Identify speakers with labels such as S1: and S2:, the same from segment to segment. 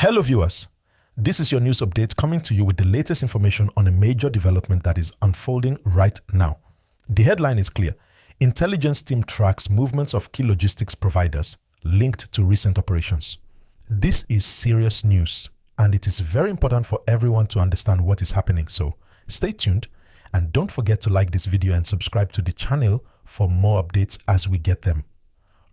S1: Hello viewers, this is your news update coming to you with the latest information on a major development that is unfolding right now. The headline is clear. Intelligence team tracks movements of key logistics providers linked to recent operations. This is serious news and it is very important for everyone to understand what is happening, so stay tuned and don't forget to like this video and subscribe to the channel for more updates as we get them.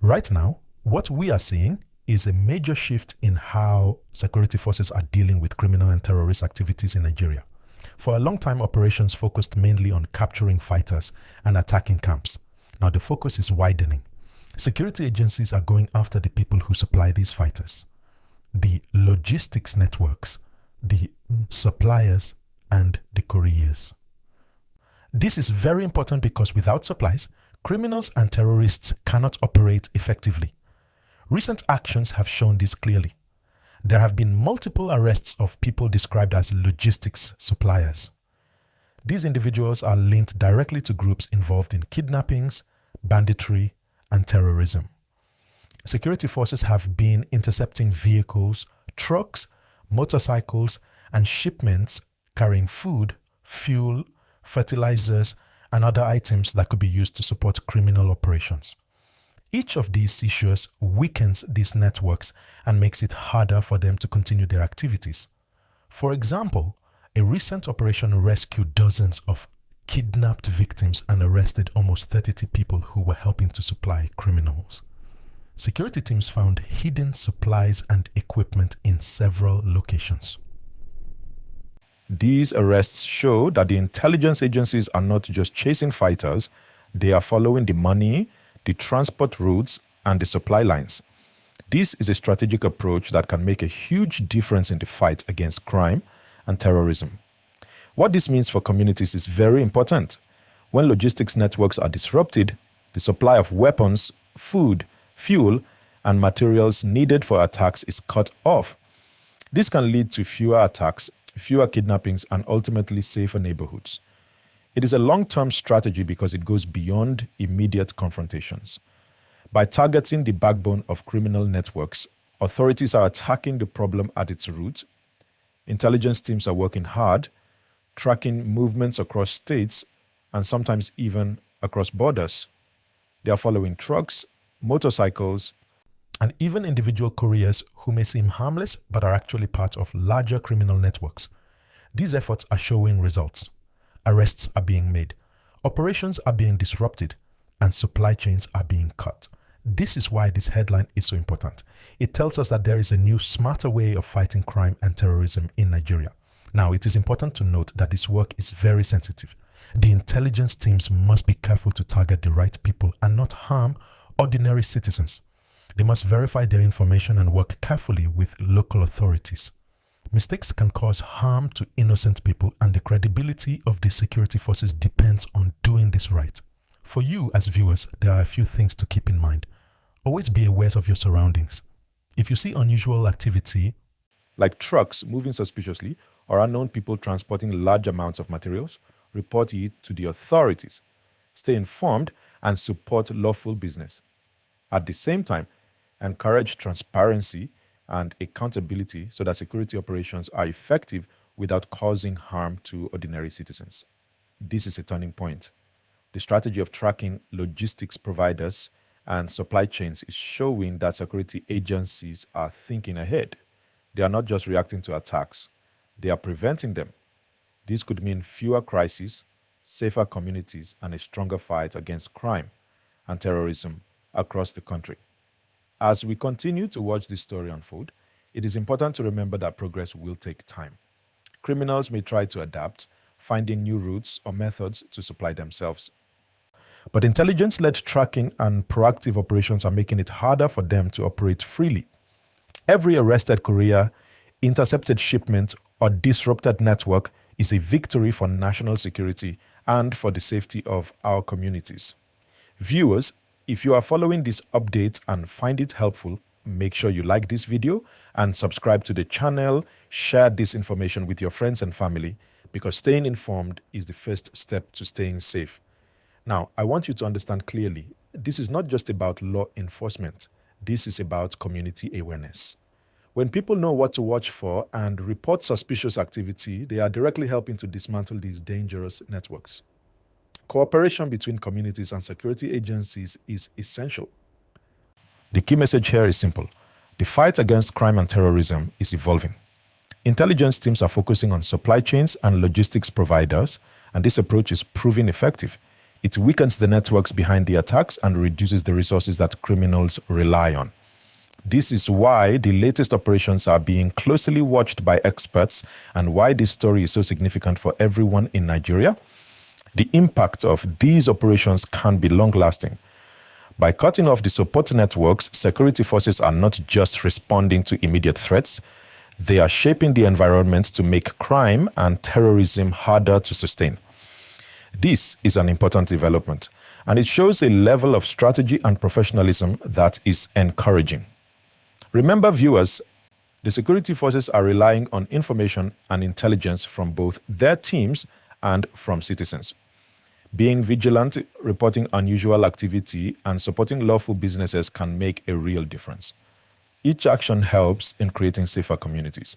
S1: Right now, what we are seeing is a major shift in how security forces are dealing with criminal and terrorist activities in Nigeria. For a long time, operations focused mainly on capturing fighters and attacking camps. Now the focus is widening. Security agencies are going after the people who supply these fighters, the logistics networks, the suppliers, and the couriers. This is very important because without supplies, criminals and terrorists cannot operate effectively. Recent actions have shown this clearly. There have been multiple arrests of people described as logistics suppliers. These individuals are linked directly to groups involved in kidnappings, banditry, and terrorism. Security forces have been intercepting vehicles, trucks, motorcycles, and shipments carrying food, fuel, fertilizers, and other items that could be used to support criminal operations. Each of these seizures weakens these networks and makes it harder for them to continue their activities. For example, a recent operation rescued dozens of kidnapped victims and arrested almost 30 people who were helping to supply criminals. Security teams found hidden supplies and equipment in several locations. These arrests show that the intelligence agencies are not just chasing fighters, they are following the money, the transport routes, and the supply lines. This is a strategic approach that can make a huge difference in the fight against crime and terrorism. What this means for communities is very important. When logistics networks are disrupted, the supply of weapons, food, fuel, and materials needed for attacks is cut off. This can lead to fewer attacks, fewer kidnappings, and ultimately safer neighborhoods. It is a long-term strategy because it goes beyond immediate confrontations. By targeting the backbone of criminal networks, authorities are attacking the problem at its root. Intelligence teams are working hard, tracking movements across states and sometimes even across borders. They are following trucks, motorcycles, and even individual couriers who may seem harmless but are actually part of larger criminal networks. These efforts are showing results. Arrests are being made, operations are being disrupted, and supply chains are being cut. This is why this headline is so important. It tells us that there is a new, smarter way of fighting crime and terrorism in Nigeria. Now, it is important to note that this work is very sensitive. The intelligence teams must be careful to target the right people and not harm ordinary citizens. They must verify their information and work carefully with local authorities. Mistakes can cause harm to innocent people, and the credibility of the security forces depends on doing this right. For you as viewers, there are a few things to keep in mind. Always be aware of your surroundings. If you see unusual activity, like trucks moving suspiciously or unknown people transporting large amounts of materials, report it to the authorities. Stay informed and support lawful business. At the same time, encourage transparency and accountability so that security operations are effective without causing harm to ordinary citizens. This is a turning point. The strategy of tracking logistics providers and supply chains is showing that security agencies are thinking ahead. They are not just reacting to attacks, they are preventing them. This could mean fewer crises, safer communities, and a stronger fight against crime and terrorism across the country. As we continue to watch this story unfold, it is important to remember that progress will take time. Criminals may try to adapt, finding new routes or methods to supply themselves. But intelligence-led tracking and proactive operations are making it harder for them to operate freely. Every arrested courier, intercepted shipment, or disrupted network is a victory for national security and for the safety of our communities. Viewers, if you are following this update and find it helpful, make sure you like this video and subscribe to the channel. Share this information with your friends and family because staying informed is the first step to staying safe. Now, I want you to understand clearly, this is not just about law enforcement. This is about community awareness. When people know what to watch for and report suspicious activity, they are directly helping to dismantle these dangerous networks. Cooperation between communities and security agencies is essential. The key message here is simple. The fight against crime and terrorism is evolving. Intelligence teams are focusing on supply chains and logistics providers, and this approach is proving effective. It weakens the networks behind the attacks and reduces the resources that criminals rely on. This is why the latest operations are being closely watched by experts and why this story is so significant for everyone in Nigeria. The impact of these operations can be long-lasting. By cutting off the support networks, security forces are not just responding to immediate threats, they are shaping the environment to make crime and terrorism harder to sustain. This is an important development, and it shows a level of strategy and professionalism that is encouraging. Remember, viewers, the security forces are relying on information and intelligence from both their teams and from citizens. Being vigilant, reporting unusual activity, and supporting lawful businesses can make a real difference. Each action helps in creating safer communities.